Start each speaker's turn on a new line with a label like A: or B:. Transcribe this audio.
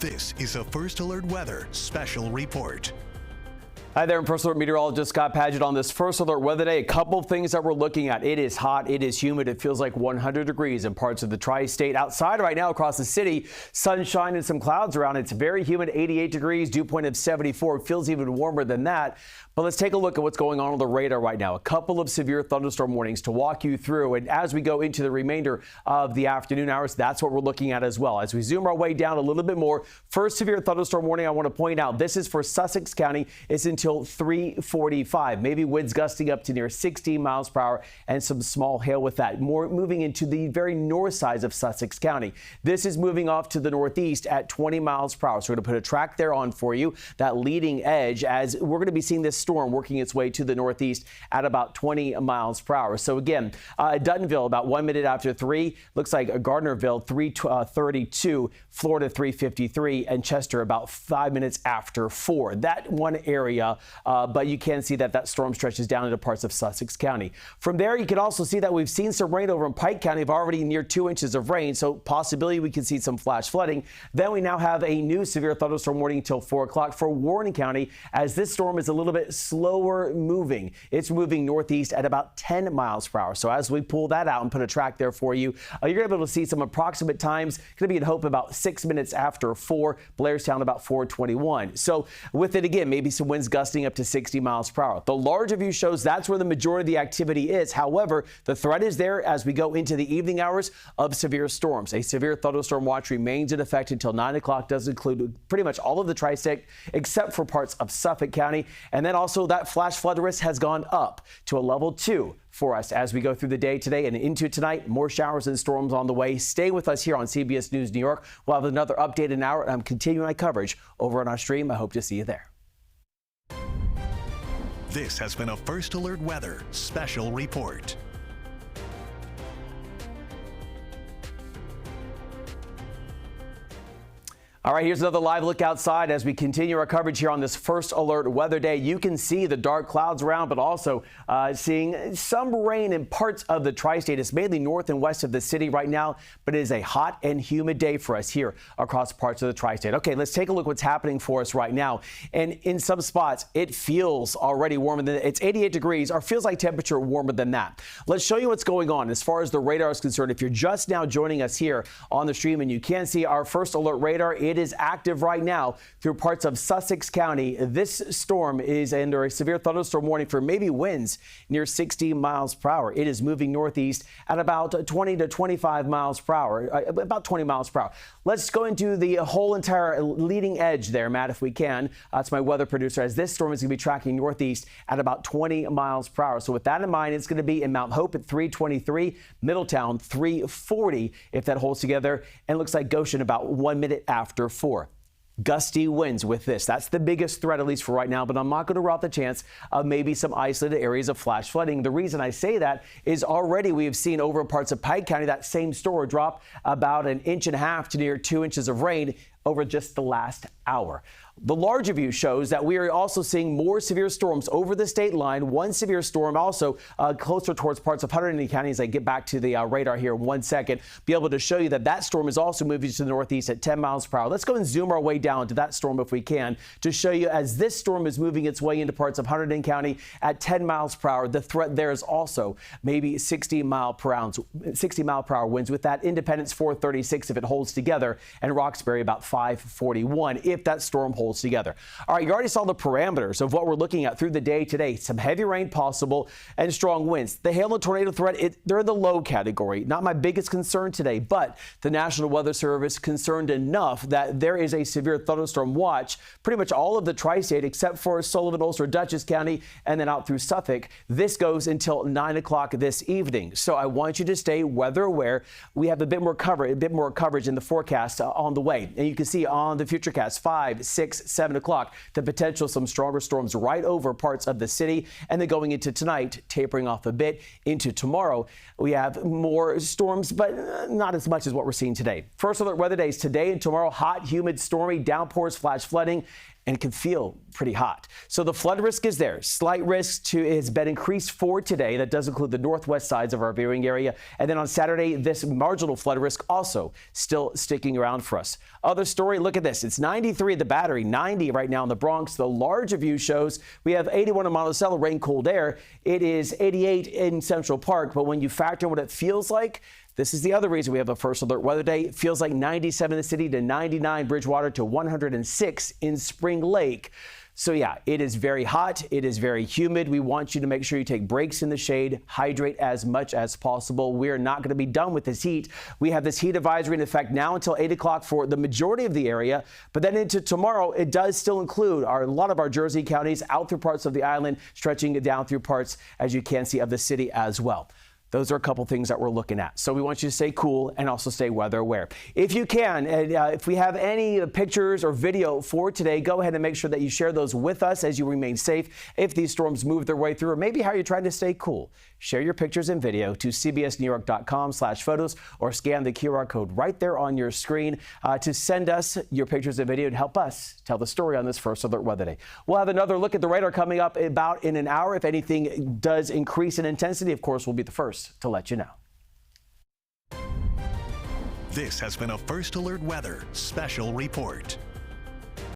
A: This is a First Alert Weather Special Report.
B: Hi there, I'm First Alert meteorologist Scott Padgett on this First Alert Weather Day. A couple of things that we're looking at. It is hot, it is humid, it feels like 100 degrees in parts of the tri-state. Outside right now across the city, sunshine and some clouds around. It's very humid, 88 degrees, dew point of 74. It feels even warmer than that. But let's take a look at what's going on the radar right now. A couple of severe thunderstorm warnings to walk you through. And as we go into the remainder of the afternoon hours, that's what we're looking at as well. As we zoom our way down a little bit more, first severe thunderstorm warning I want to point out, this is for Sussex County. It's until 3:45. Maybe winds gusting up to near 16 miles per hour and some small hail with that. More moving into the very north side of Sussex County. This is moving off to the northeast at 20 miles per hour. So we're going to put a track there on for you, that leading edge, as we're going to be seeing this storm working its way to the northeast at about 20 miles per hour. So again, Duttonville about 1 minute after 3. Looks like Gardnerville 3:32, Florida 3:53, and Chester about 5 minutes after 4. That one area, but you can see that that storm stretches down into parts of Sussex County. From there, you can also see that we've seen some rain over in Pike County of already near 2 inches of rain. So possibility we can see some flash flooding. Then we now have a new severe thunderstorm warning until 4 o'clock for Warren County, as this storm is a little bit slower moving. It's moving northeast at about 10 miles per hour. So as we pull that out and put a track there for you, you're going to be able to see some approximate times. Going to be in Hope about 6 minutes after 4, Blairstown about 4:21. So with it again, maybe some winds gusting up to 60 miles per hour. The larger view shows that's where the majority of the activity is. However, the threat is there as we go into the evening hours of severe storms. A severe thunderstorm watch remains in effect until 9 o'clock. Does include pretty much all of the tri-state except for parts of Suffolk County. And then also that flash flood risk has gone up to a level 2 for us as we go through the day today and into tonight. More showers and storms on the way. Stay with us here on CBS News New York. We'll have another update in an hour, and I'm continuing my coverage over on our stream. I hope to see you there.
A: This has been a First Alert Weather Special Report.
B: All right, here's another live look outside as we continue our coverage here on this First Alert Weather Day. You can see the dark clouds around, but also seeing some rain in parts of the tri-state. It's mainly north and west of the city right now, but it is a hot and humid day for us here across parts of the tri-state. Okay, let's take a look what's happening for us right now. And in some spots, it feels already warmer than it's 88 degrees, or feels like temperature warmer than that. Let's show you what's going on as far as the radar is concerned. If you're just now joining us here on the stream and you can see our First Alert radar, it is active right now through parts of Sussex County. This storm is under a severe thunderstorm warning for maybe winds near 60 miles per hour. It is moving northeast at about 20 to 25 miles per hour, about 20 miles per hour. Let's go into the whole entire leading edge there, Matt, if we can. That's my weather producer, as this storm is going to be tracking northeast at about 20 miles per hour. So with that in mind, it's going to be in Mount Hope at 3:23, Middletown 3:40 if that holds together, and looks like Goshen about 1 minute after 4. Gusty winds with this. That's the biggest threat, at least for right now, but I'm not going to rule out the chance of maybe some isolated areas of flash flooding. The reason I say that is already we have seen over parts of Pike County that same store drop about 1.5 inches to near 2 inches of rain over just the last hour. The larger view shows that we are also seeing more severe storms over the state line. One severe storm also closer towards parts of Hunterdon County. As I get back to the radar here in 1 second, be able to show you that that storm is also moving to the northeast at 10 miles per hour. Let's go and zoom our way down to that storm if we can to show you as this storm is moving its way into parts of Hunterdon County at 10 miles per hour. The threat there is also maybe 60 mile per hour winds with that. Independence 436 if it holds together, and Roxbury about 541 if that storm holds together. All right, you already saw the parameters of what we're looking at through the day today. Some heavy rain possible and strong winds. The hail and tornado threat, they're in the low category. Not my biggest concern today, but the National Weather Service concerned enough that there is a severe thunderstorm watch. Pretty much all of the tri-state except for Sullivan, Ulster, Dutchess County, and then out through Suffolk. This goes until 9 o'clock this evening. So I want you to stay weather aware. We have a bit more coverage in the forecast on the way. And you can see on the Futurecast 5, 6, 7 o'clock, the potential some stronger storms right over parts of the city. And then going into tonight, tapering off a bit into tomorrow, we have more storms, but not as much as what we're seeing today. First Alert Weather Days today and tomorrow, hot, humid, stormy, downpours, flash flooding. and can feel pretty hot. So the flood risk is there. Slight risk has been increased for today. That does include the northwest sides of our viewing area. And then on Saturday, this marginal flood risk also still sticking around for us. Other story, look at this. It's 93 at the Battery, 90 right now in the Bronx. The larger view shows we have 81 in Monticello, rain, cold air. It is 88 in Central Park. But when you factor in what it feels like, this is the other reason we have a first alert weather day. It feels like 97 in the city to 99 Bridgewater to 106 in Spring Lake. So yeah, it is very hot. It is very humid. We want you to make sure you take breaks in the shade, hydrate as much as possible. We're not going to be done with this heat. We have this heat advisory in effect now until 8 o'clock for the majority of the area. But then into tomorrow, it does still include a lot of our Jersey counties out through parts of the island, stretching it down through parts, as you can see, of the city as well. Those are a couple things that we're looking at. So we want you to stay cool and also stay weather aware. If you can, and if we have any pictures or video for today, go ahead and make sure that you share those with us as you remain safe if these storms move their way through, or maybe how you're trying to stay cool. Share your pictures and video to cbsnewyork.com/photos or scan the QR code right there on your screen to send us your pictures and video to help us tell the story on this first alert weather day. We'll have another look at the radar coming up about in an hour. If anything does increase in intensity, of course, we'll be the first to let you know.
A: This has been a First Alert Weather special report.